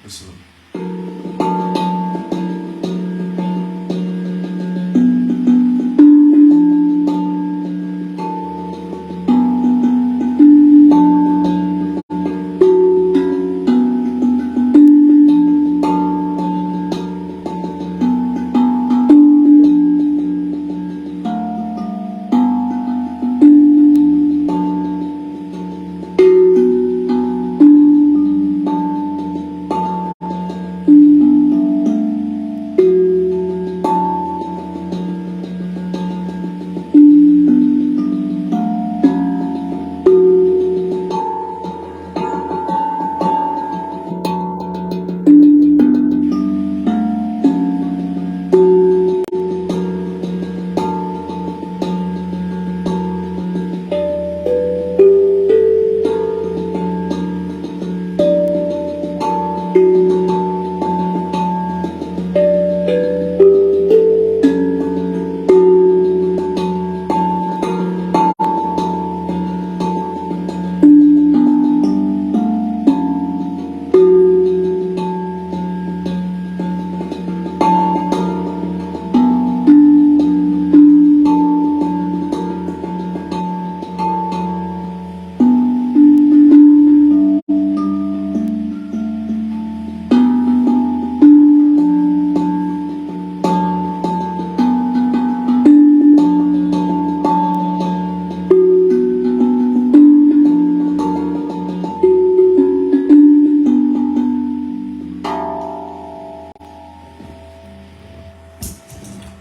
Listen.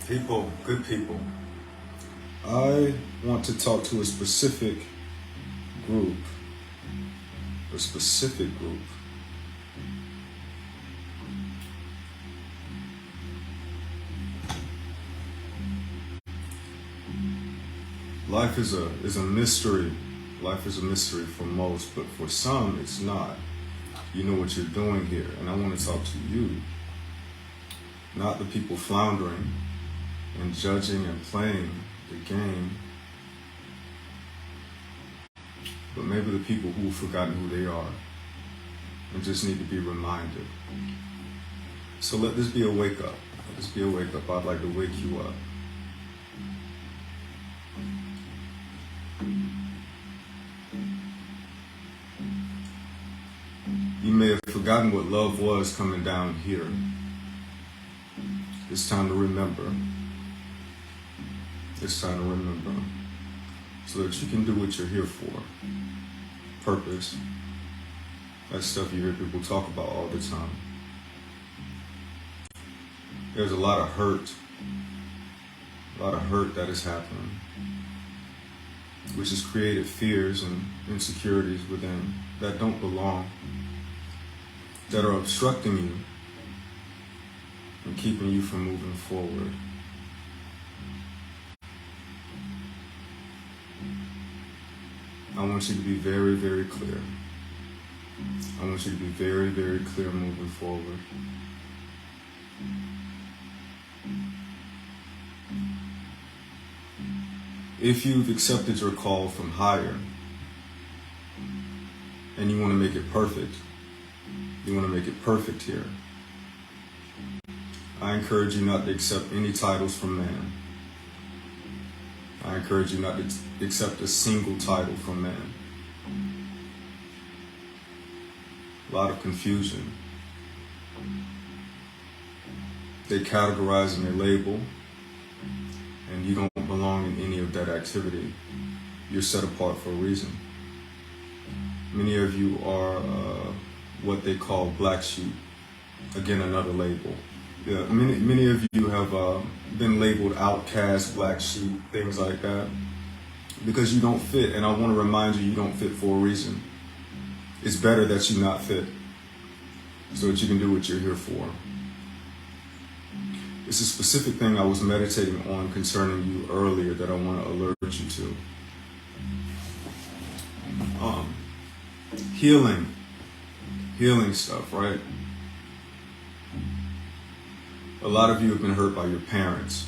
People, good people, I want to talk to a specific group. A specific group. Life is a mystery. Life is a mystery for most, but for some it's not. You know what you're doing here, and I want to talk to you. Not the people floundering and judging and playing the game, but maybe the people who've forgotten who they are and just need to be reminded. So let this be a wake up. Let this be a wake up. I'd like to wake you up. You may have forgotten what love was coming down here. It's time to remember. It's time to remember so that you can do what you're here for. Purpose. That stuff you hear people talk about all the time. There's a lot of hurt that is happening, which has created fears and insecurities within that don't belong, that are obstructing you and keeping you from moving forward. I want you to be very, very clear. I want you to be very, very clear moving forward. If you've accepted your call from higher and you want to make it perfect, you want to make it perfect here, I encourage you not to accept any titles from man. I encourage you not to accept a single title from man. A lot of confusion. They categorize and they label, and you don't belong in any of that activity. You're set apart for a reason. Many of you are what they call black sheep. Again, another label. Yeah, many of you have been labeled outcast, black sheep, things like that, because you don't fit. And I want to remind you, you don't fit for a reason. It's better that you not fit so that you can do what you're here for. It's a specific thing I was meditating on concerning you earlier that I want to alert you to. Healing stuff, right? A lot of you have been hurt by your parents.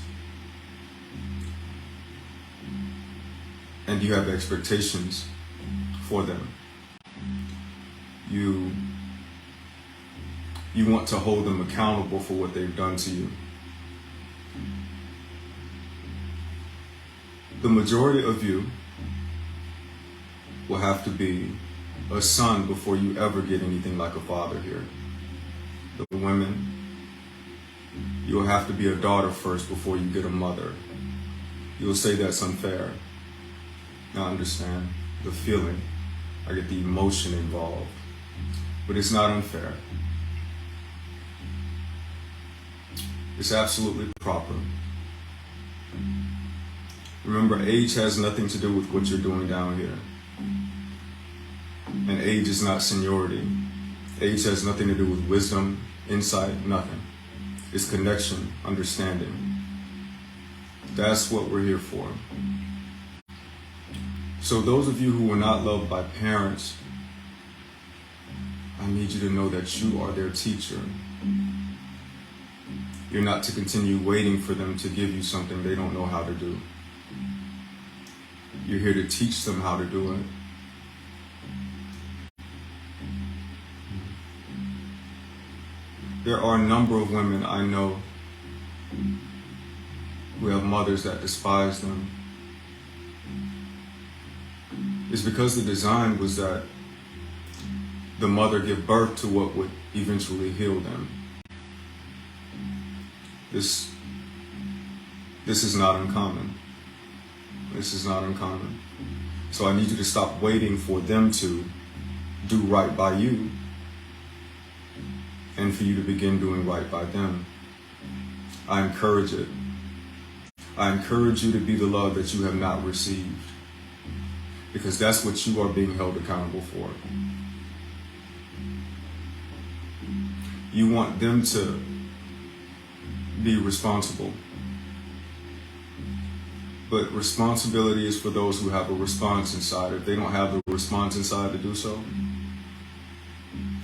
And you have expectations for them. You You want to hold them accountable for what they've done to you. The majority of you will have to be a son before you ever get anything like a father here. The women, you'll have to be a daughter first before you get a mother. You'll say that's unfair. I understand the feeling. I get the emotion involved. But it's not unfair. It's absolutely proper. Remember, age has nothing to do with what you're doing down here. And age is not seniority. Age has nothing to do with wisdom, insight, nothing. It's connection, understanding. That's what we're here for. So those of you who were not loved by parents, I need you to know that you are their teacher. You're not to continue waiting for them to give you something they don't know how to do. You're here to teach them how to do it. There are a number of women I know who have mothers that despise them. It's because the design was that the mother give birth to what would eventually heal them. This is not uncommon. This is not uncommon. So I need you to stop waiting for them to do right by you and for you to begin doing right by them. I encourage it. I encourage you to be the love that you have not received, because that's what you are being held accountable for. You want them to be responsible. But responsibility is for those who have a response inside. If they don't have the response inside to do so,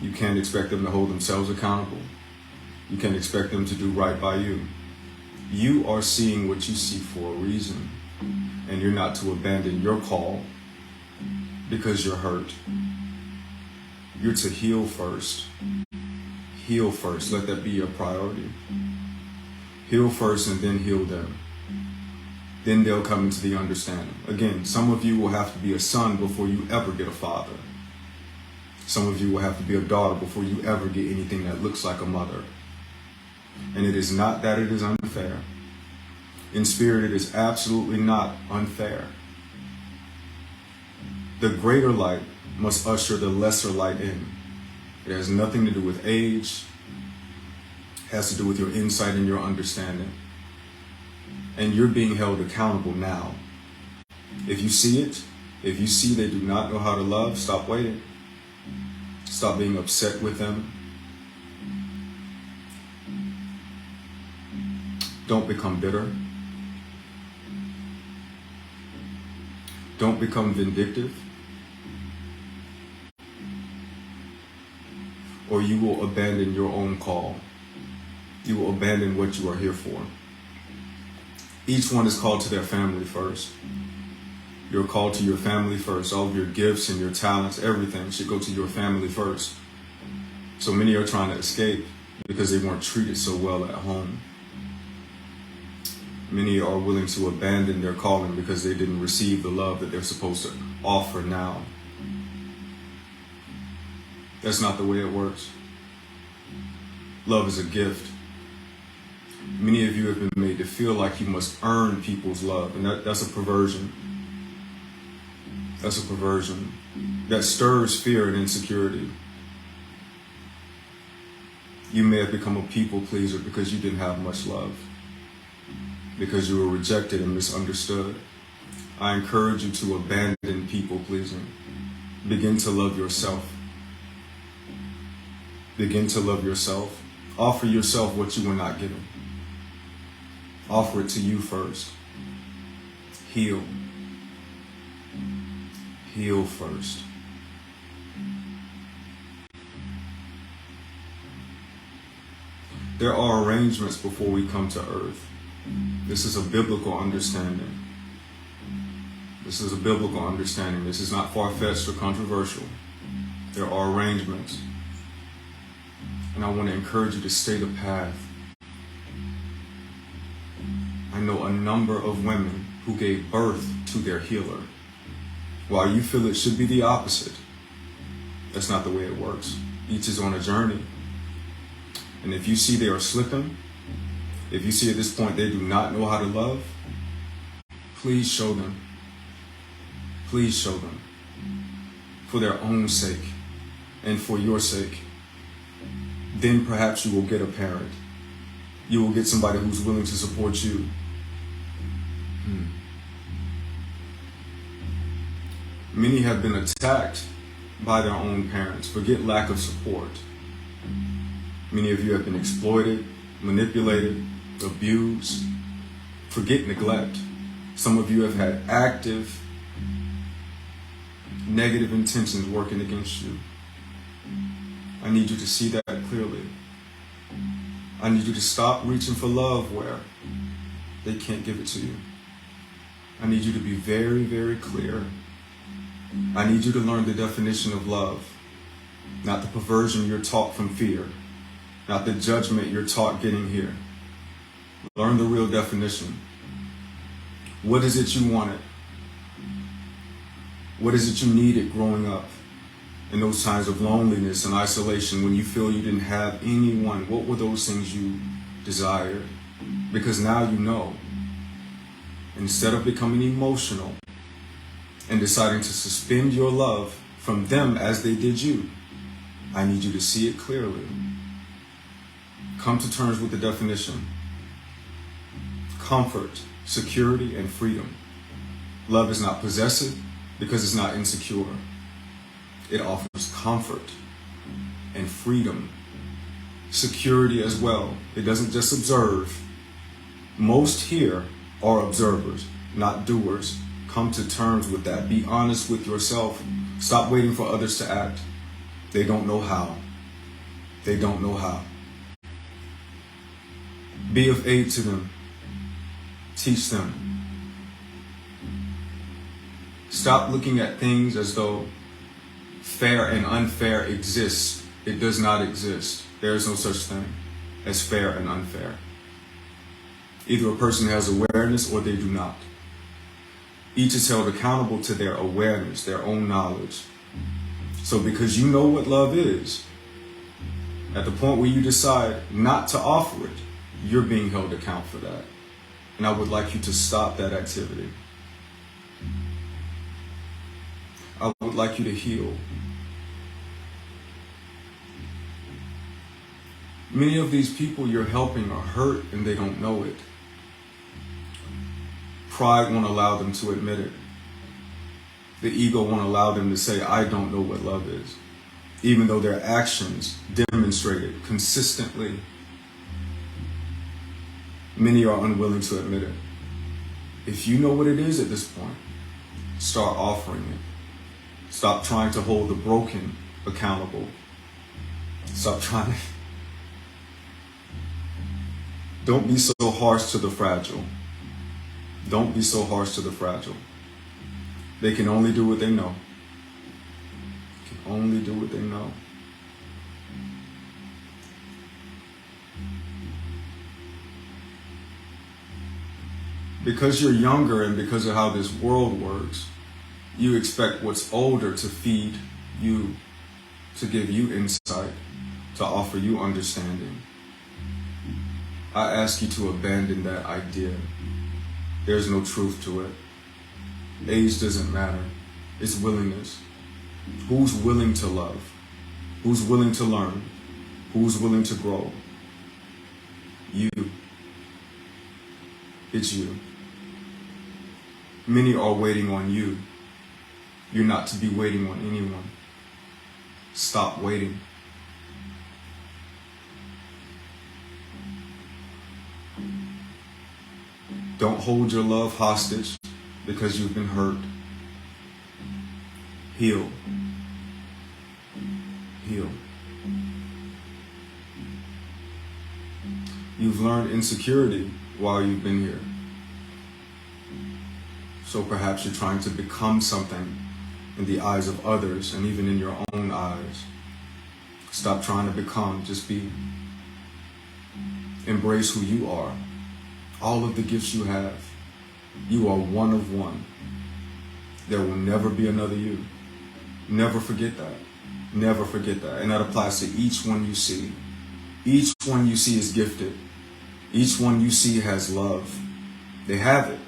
you can't expect them to hold themselves accountable. You can't expect them to do right by you. You are seeing what you see for a reason, and you're not to abandon your call because you're hurt. You're to heal first. Heal first. Let that be your priority. Heal first and then heal them. Then they'll come into the understanding. Again, some of you will have to be a son before you ever get a father. Some of you will have to be a daughter before you ever get anything that looks like a mother. And it is not that it is unfair. In spirit, it is absolutely not unfair. The greater light must usher the lesser light in. It has nothing to do with age. It has to do with your insight and your understanding. And you're being held accountable now. If you see it, if you see they do not know how to love, stop waiting. Stop being upset with them. Don't become bitter. Don't become vindictive. Or you will abandon your own call. You will abandon what you are here for. Each one is called to their family first. You're called to your family first. All of your gifts and your talents, everything should go to your family first. So many are trying to escape because they weren't treated so well at home. Many are willing to abandon their calling because they didn't receive the love that they're supposed to offer now. That's not the way it works. Love is a gift. Many of you have been made to feel like you must earn people's love, and that's a perversion. That's a perversion that stirs fear and insecurity. You may have become a people pleaser because you didn't have much love, because you were rejected and misunderstood. I encourage you to abandon people pleasing. Begin to love yourself. Begin to love yourself. Offer yourself what you were not given. Offer it to you first. Heal. Heal first. There are arrangements before we come to earth. This is a biblical understanding. This is a biblical understanding. This is not far-fetched or controversial. There are arrangements. And I want to encourage you to stay the path. I know a number of women who gave birth to their healer. While you feel it should be the opposite, that's not the way it works. Each is on a journey. And if you see they are slipping, if you see at this point they do not know how to love, please show them. Please show them. For their own sake and for your sake. Then perhaps you will get a parent. You will get somebody who's willing to support you. Many have been attacked by their own parents. Forget lack of support. Many of you have been exploited, manipulated, abused. Forget neglect. Some of you have had active negative intentions working against you. I need you to see that clearly. I need you to stop reaching for love where they can't give it to you. I need you to be very, very clear. I need you to learn the definition of love, not the perversion you're taught from fear, not the judgment you're taught getting here. Learn the real definition. What is it you wanted? What is it you needed growing up? In those times of loneliness and isolation, when you feel you didn't have anyone, what were those things you desired? Because now you know. Instead of becoming emotional and deciding to suspend your love from them as they did you, I need you to see it clearly. Come to terms with the definition. Comfort, security, and freedom. Love is not possessive because it's not insecure. It offers comfort and freedom, security as well. It doesn't just observe. Most here are observers, not doers. Come to terms with that. Be honest with yourself. Stop waiting for others to act. They don't know how. They don't know how. Be of aid to them. Teach them. Stop looking at things as though fair and unfair exists. It does not exist. There is no such thing as fair and unfair. Either a person has awareness or they do not. Each is held accountable to their awareness, their own knowledge. So because you know what love is, at the point where you decide not to offer it, you're being held account for that. And I would like you to stop that activity. I would like you to heal. Many of these people you're helping are hurt and they don't know it. Pride won't allow them to admit it. The ego won't allow them to say, I don't know what love is, even though their actions demonstrate it consistently. Many are unwilling to admit it. If you know what it is at this point, start offering it. Stop trying to hold the broken accountable. Stop trying to... Don't be so harsh to the fragile. Don't be so harsh to the fragile. They can only do what they know. They can only do what they know. Because you're younger and because of how this world works, you expect what's older to feed you, to give you insight, to offer you understanding. I ask you to abandon that idea. There's no truth to it. Age doesn't matter. It's willingness. Who's willing to love? Who's willing to learn? Who's willing to grow? You. It's you. Many are waiting on you. You're not to be waiting on anyone. Stop waiting. Don't hold your love hostage because you've been hurt. Heal. Heal. You've learned insecurity while you've been here. So perhaps you're trying to become something in the eyes of others and even in your own eyes. Stop trying to become, just be. Embrace who you are. All of the gifts you have. You are one of one. There will never be another you. Never forget that. Never forget that. And that applies to each one you see. Each one you see is gifted. Each one you see has love. They have it.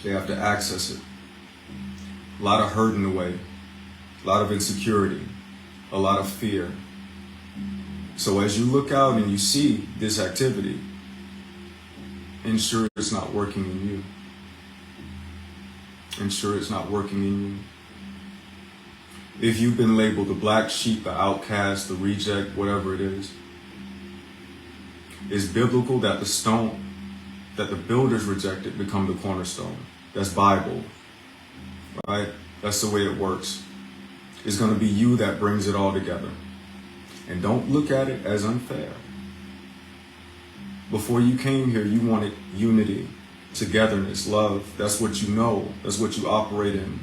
They have to access it. A lot of hurt in the way. A lot of insecurity. A lot of fear. So as you look out and you see this activity, ensure it's not working in you. Ensure it's not working in you. If you've been labeled the black sheep, the outcast, the reject, whatever it is, it's biblical that the stone that the builders rejected become the cornerstone. That's Bible, right? That's the way it works. It's going to be you that brings it all together. And don't look at it as unfair. Before you came here, you wanted unity, togetherness, love. That's what you know. That's what you operate in.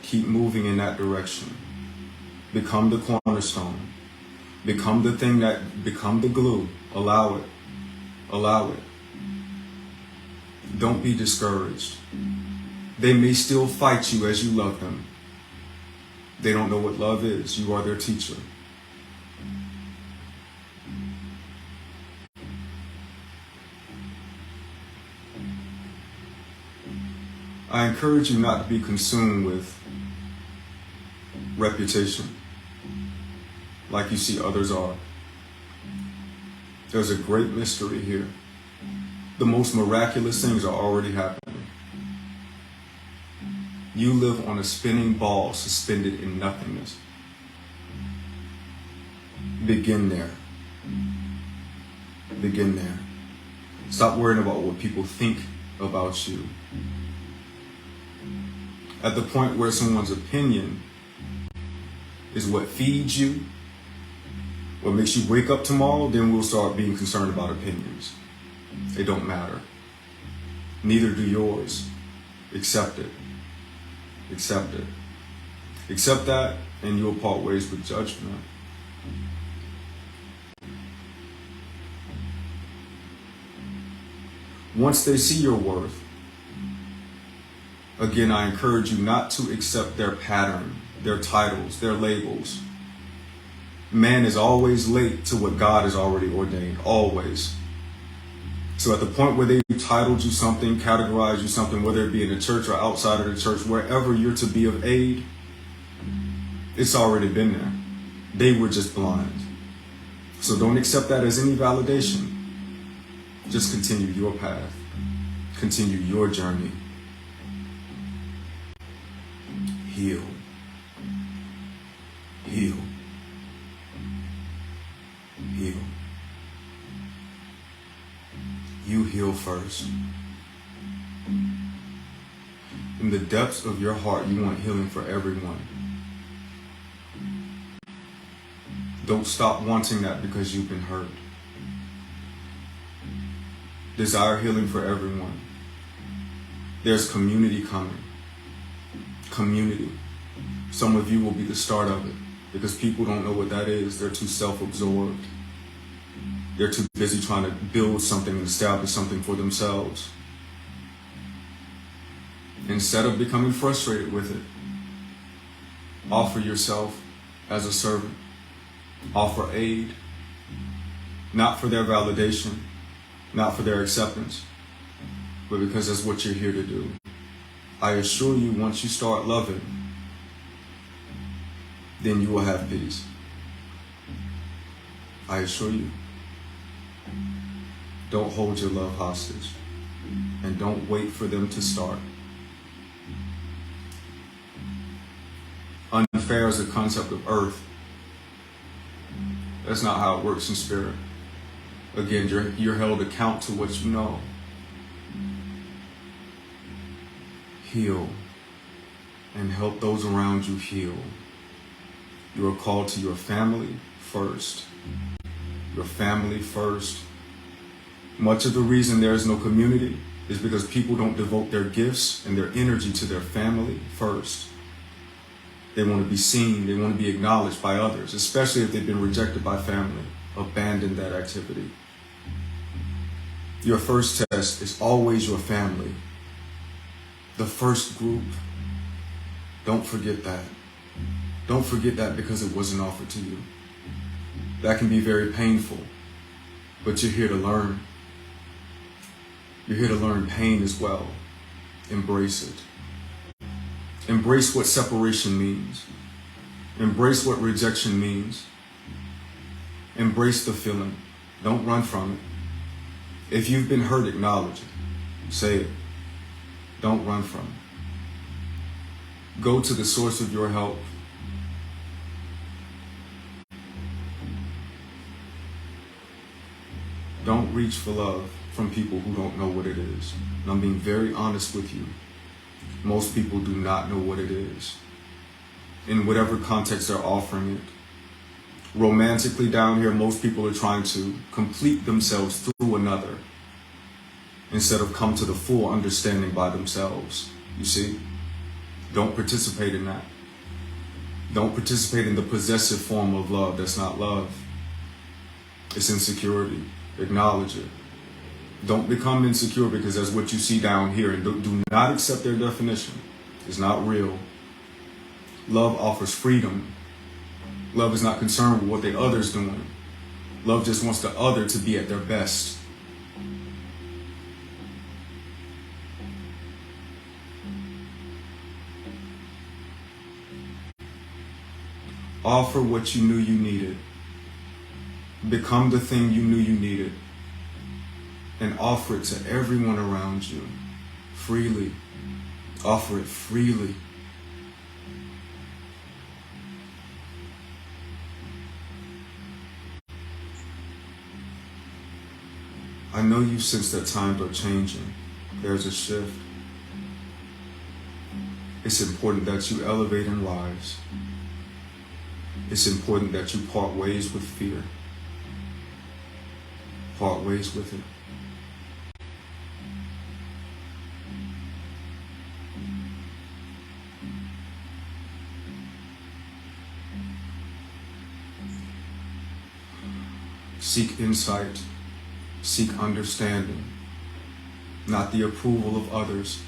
Keep moving in that direction. Become the cornerstone. Become the thing become the glue. Allow it. Allow it. Don't be discouraged. They may still fight you as you love them. They don't know what love is. You are their teacher. I encourage you not to be consumed with reputation like you see others are. There's a great mystery here. The most miraculous things are already happening. You live on a spinning ball suspended in nothingness. Begin there. Begin there. Stop worrying about what people think about you. At the point where someone's opinion is what feeds you, what makes you wake up tomorrow, then we'll start being concerned about opinions. They don't matter. Neither do yours. Accept it. Accept it. Accept that, and you'll part ways with judgment. Once they see your worth, again, I encourage you not to accept their pattern, their titles, their labels. Man is always late to what God has already ordained, always. So at the point where they titled you something, categorized you something, whether it be in the church or outside of the church, wherever you're to be of aid, it's already been there. They were just blind. So don't accept that as any validation. Just continue your path. Continue your journey. Heal. Heal. Heal. You heal first. In the depths of your heart, you want healing for everyone. Don't stop wanting that because you've been hurt. Desire healing for everyone. There's community coming. Community. Some of you will be the start of it because people don't know what that is. They're too self-absorbed. They're too busy trying to build something and establish something for themselves. Instead of becoming frustrated with it, offer yourself as a servant. Offer aid, not for their validation, not for their acceptance, but because that's what you're here to do. I assure you, once you start loving, then you will have peace. I assure you. Don't hold your love hostage, and don't wait for them to start. Unfair is the concept of earth. That's not how it works in spirit. Again, you're held account to what you know. Heal and help those around you heal. You are called to your family first. Your family first. Much of the reason there is no community is because people don't devote their gifts and their energy to their family first. They want to be seen. They want to be acknowledged by others, especially if they've been rejected by family. Abandon that activity. Your first test is always your family. The first group. Don't forget that. Don't forget that because it wasn't offered to you. That can be very painful, but you're here to learn. You're here to learn pain as well. Embrace it. Embrace what separation means. Embrace what rejection means. Embrace the feeling. Don't run from it. If you've been hurt, acknowledge it. Say it. Don't run from it. Go to the source of your help. Don't reach for love from people who don't know what it is. And I'm being very honest with you. Most people do not know what it is. In whatever context they're offering it. Romantically down here, most people are trying to complete themselves through another instead of come to the full understanding by themselves. You see? Don't participate in that. Don't participate in the possessive form of love. That's not love. It's insecurity. Acknowledge it. Don't become insecure because that's what you see down here. And do not accept their definition. It's not real. Love offers freedom. Love is not concerned with what the other's doing. Love just wants the other to be at their best. Offer what you knew you needed. Become the thing you knew you needed. And offer it to everyone around you. Freely. Offer it freely. I know you sense that times are changing. There's a shift. It's important that you elevate and rise. It's important that you part ways with fear. Part ways with it. Seek insight. Seek understanding. Not the approval of others.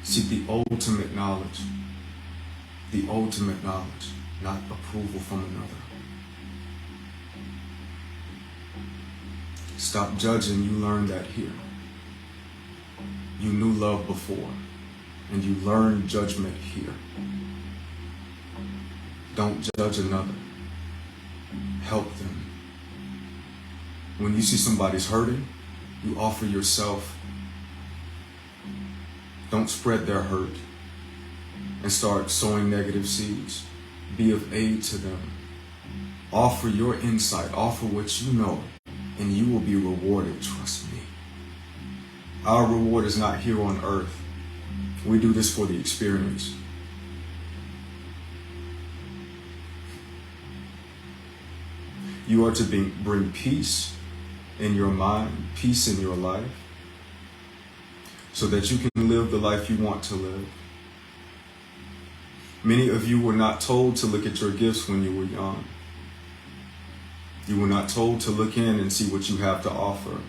Seek the ultimate knowledge. The ultimate knowledge, not approval from another. Stop judging. You learned that here. You knew love before, and you learned judgment here. Don't judge another. Help them. When you see somebody's hurting, you offer yourself. Don't spread their hurt and start sowing negative seeds. Be of aid to them. Offer your insight. Offer what you know, and you will be rewarded. Trust me. Our reward is not here on earth. We do this for the experience. You are to bring peace in your mind, peace in your life, so that you can live the life you want to live. Many of you were not told to look at your gifts when you were young. You were not told to look in and see what you have to offer.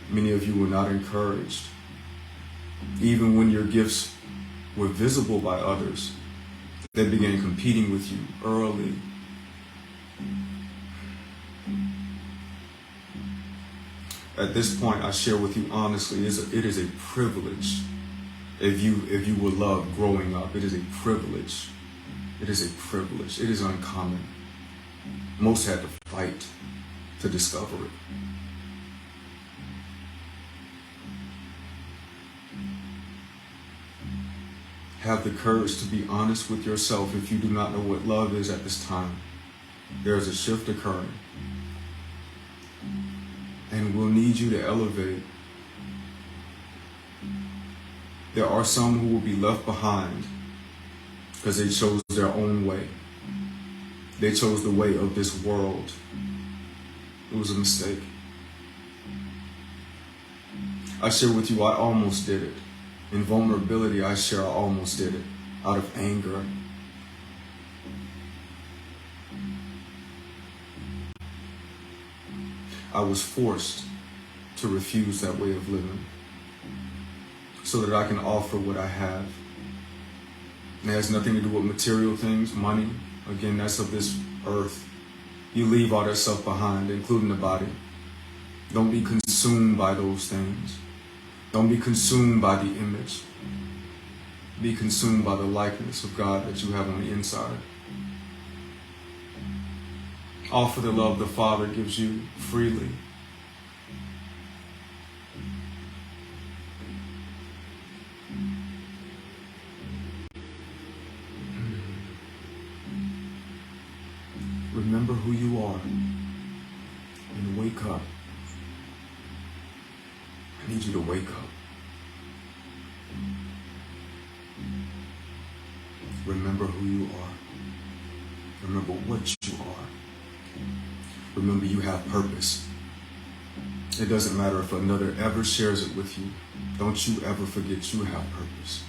Many of you were not encouraged. Even when your gifts were visible by others, they began competing with you early. At this point, I share with you honestly, it is a privilege. If you were loved growing up, it is a privilege. It is a privilege. It is uncommon. Most had to fight to discover it. Have the courage to be honest with yourself if you do not know what love is at this time. There is a shift occurring. And we'll need you to elevate. There are some who will be left behind because they chose their own way. They chose the way of this world. It was a mistake. I share with you, I almost did it. In vulnerability, I share I almost did it. out of anger. I was forced to refuse that way of living so that I can offer what I have. It has nothing to do with material things, money. Again, that's of this earth. You leave all that stuff behind, including the body. Don't be consumed by those things. Don't be consumed by the image. Be consumed by the likeness of God that you have on the inside. Offer the love the Father gives you freely. Remember who you are and wake up. I need you to wake up. Remember who you are. Remember what you are. Remember you have purpose. It doesn't matter if another ever shares it with you. Don't you ever forget you have purpose.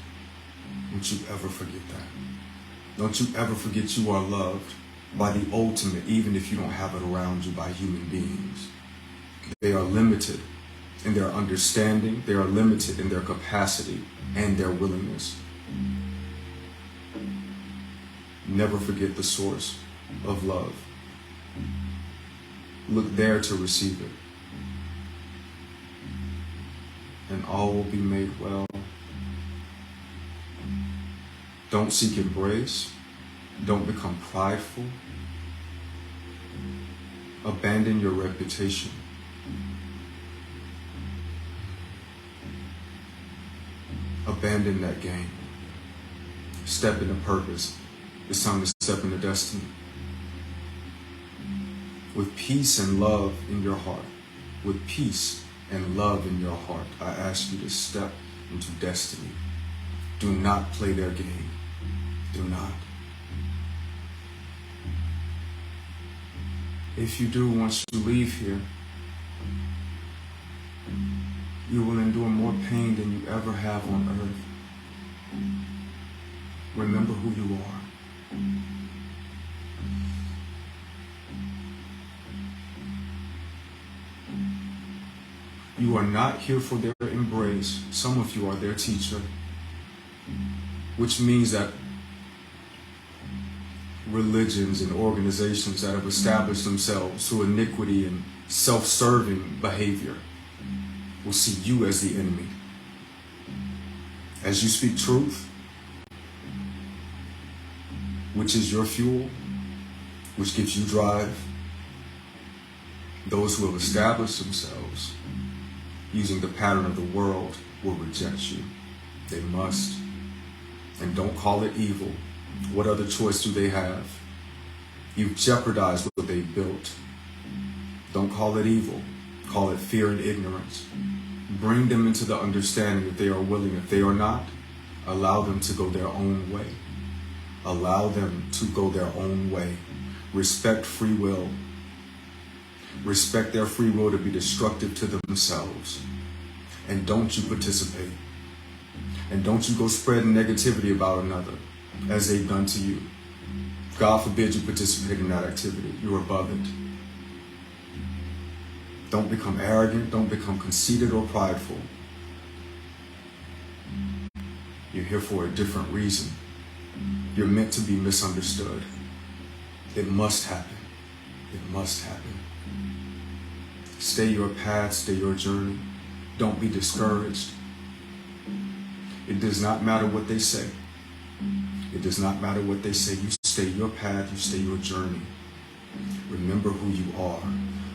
Don't you ever forget that. Don't you ever forget you are loved by the ultimate, even if you don't have it around you, by human beings. They are limited in their understanding. They are limited in their capacity and their willingness. Never forget the source of love. Look there to receive it. And all will be made well. Don't seek embrace. Don't become prideful. Abandon your reputation. Abandon that game. Step into purpose. It's time to step into destiny. With peace and love in your heart, with peace and love in your heart, I ask you to step into destiny. Do not play their game. Do not. If you do, once you leave here, you will endure more pain than you ever have on earth. Remember who you are. You are not here for their embrace. Some of you are their teacher, which means that religions and organizations that have established themselves through iniquity and self-serving behavior will see you as the enemy. As you speak truth, which is your fuel, which gives you drive, those who have established themselves using the pattern of the world will reject you. They must. And don't call it evil. What other choice do they have? You've jeopardized what they built. Don't call it evil. Call it fear and ignorance. Bring them into the understanding that they are willing. If they are not, allow them to go their own way. Allow them to go their own way. Respect free will. Respect their free will to be destructive to themselves. And don't you participate. And don't you go spreading negativity about another as they've done to you. God forbid you participate in that activity. You're above it. Don't become arrogant. Don't become conceited or prideful. You're here for a different reason. You're meant to be misunderstood. It must happen. It must happen. Stay your path, stay your journey. Don't be discouraged. It does not matter what they say. It does not matter what they say. You stay your path, you stay your journey. Remember who you are.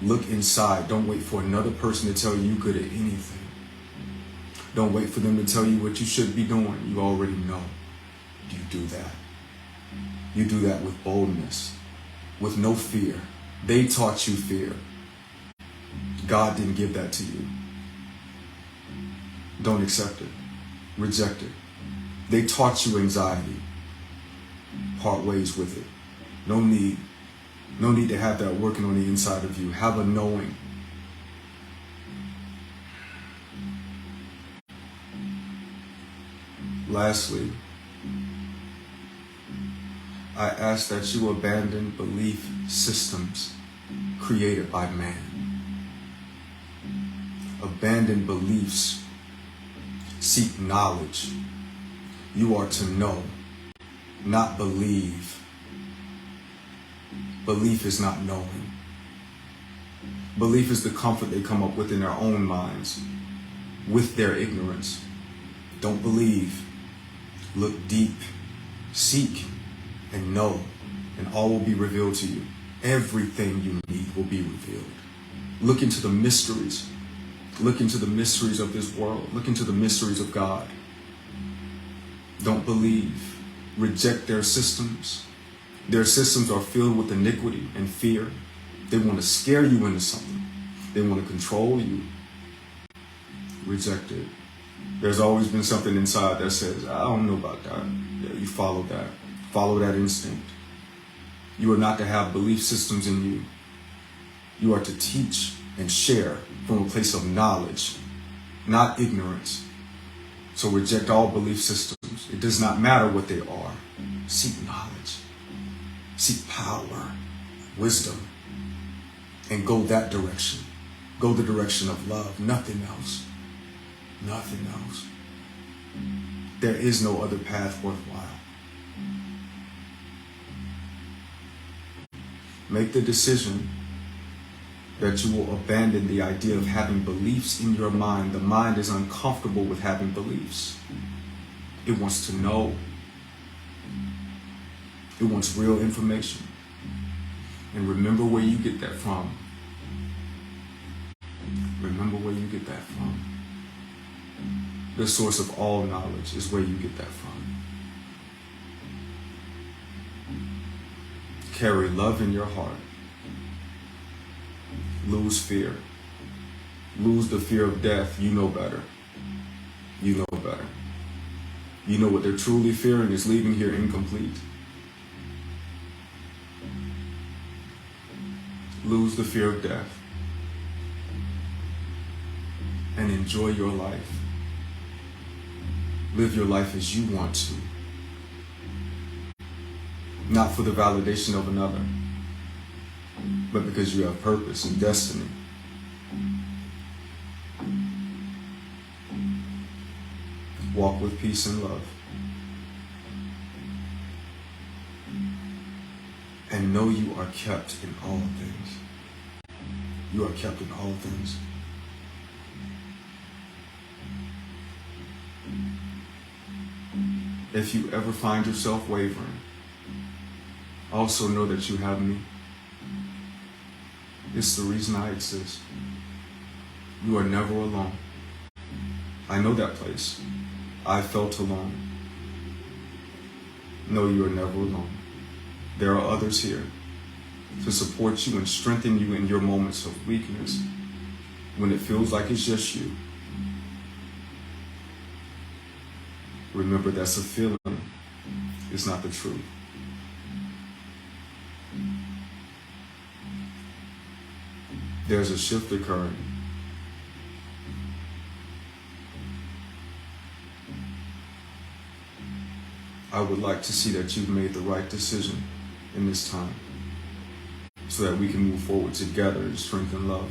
Look inside. Don't wait for another person to tell you you're good at anything. Don't wait for them to tell you what you should be doing. You already know. You do that. You do that with boldness, with no fear. They taught you fear. God didn't give that to you. Don't accept it. Reject it. They taught you anxiety. Part ways with it. No need to have that working on the inside of you. Have a knowing. Lastly, I ask that you abandon belief systems created by man. Abandon beliefs. Seek knowledge. You are to know, not believe. Belief is not knowing. Belief is the comfort they come up with in their own minds, with their ignorance. Don't believe. Look deep. Seek and know, and all will be revealed to you. Everything you need will be revealed. Look into the mysteries. Look into the mysteries of this world. Look into the mysteries of God. Don't believe. Reject their systems. Their systems are filled with iniquity and fear. They want to scare you into something. They want to control you. Reject it. There's always been something inside that says, I don't know about that. Yeah, you follow that. Follow that instinct. You are not to have belief systems in you. You are to teach and share from a place of knowledge, not ignorance. So reject all belief systems. It does not matter what they are. Seek knowledge. Seek power, wisdom, and go that direction. Go the direction of love. Nothing else. Nothing else. There is no other path worthwhile. Make the decision that you will abandon the idea of having beliefs in your mind. The mind is uncomfortable with having beliefs. It wants to know. It wants real information. And remember where you get that from. Remember where you get that from. The source of all knowledge is where you get that from. Carry love in your heart. Lose fear. Lose the fear of death. You know better. You know better. You know what they're truly fearing is leaving here incomplete. Lose the fear of death. And enjoy your life. Live your life as you want to. Not for the validation of another, but because you have purpose and destiny. Walk with peace and love. And know you are kept in all things. You are kept in all things. If you ever find yourself wavering, also know that you have me. It's the reason I exist. You are never alone. I know that place. I felt alone. No, you are never alone. There are others here to support you and strengthen you in your moments of weakness when it feels like it's just you. Remember, that's a feeling. It's not the truth. There's a shift occurring. I would like to see that you've made the right decision in this time so that we can move forward together in strength and love.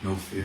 No fear.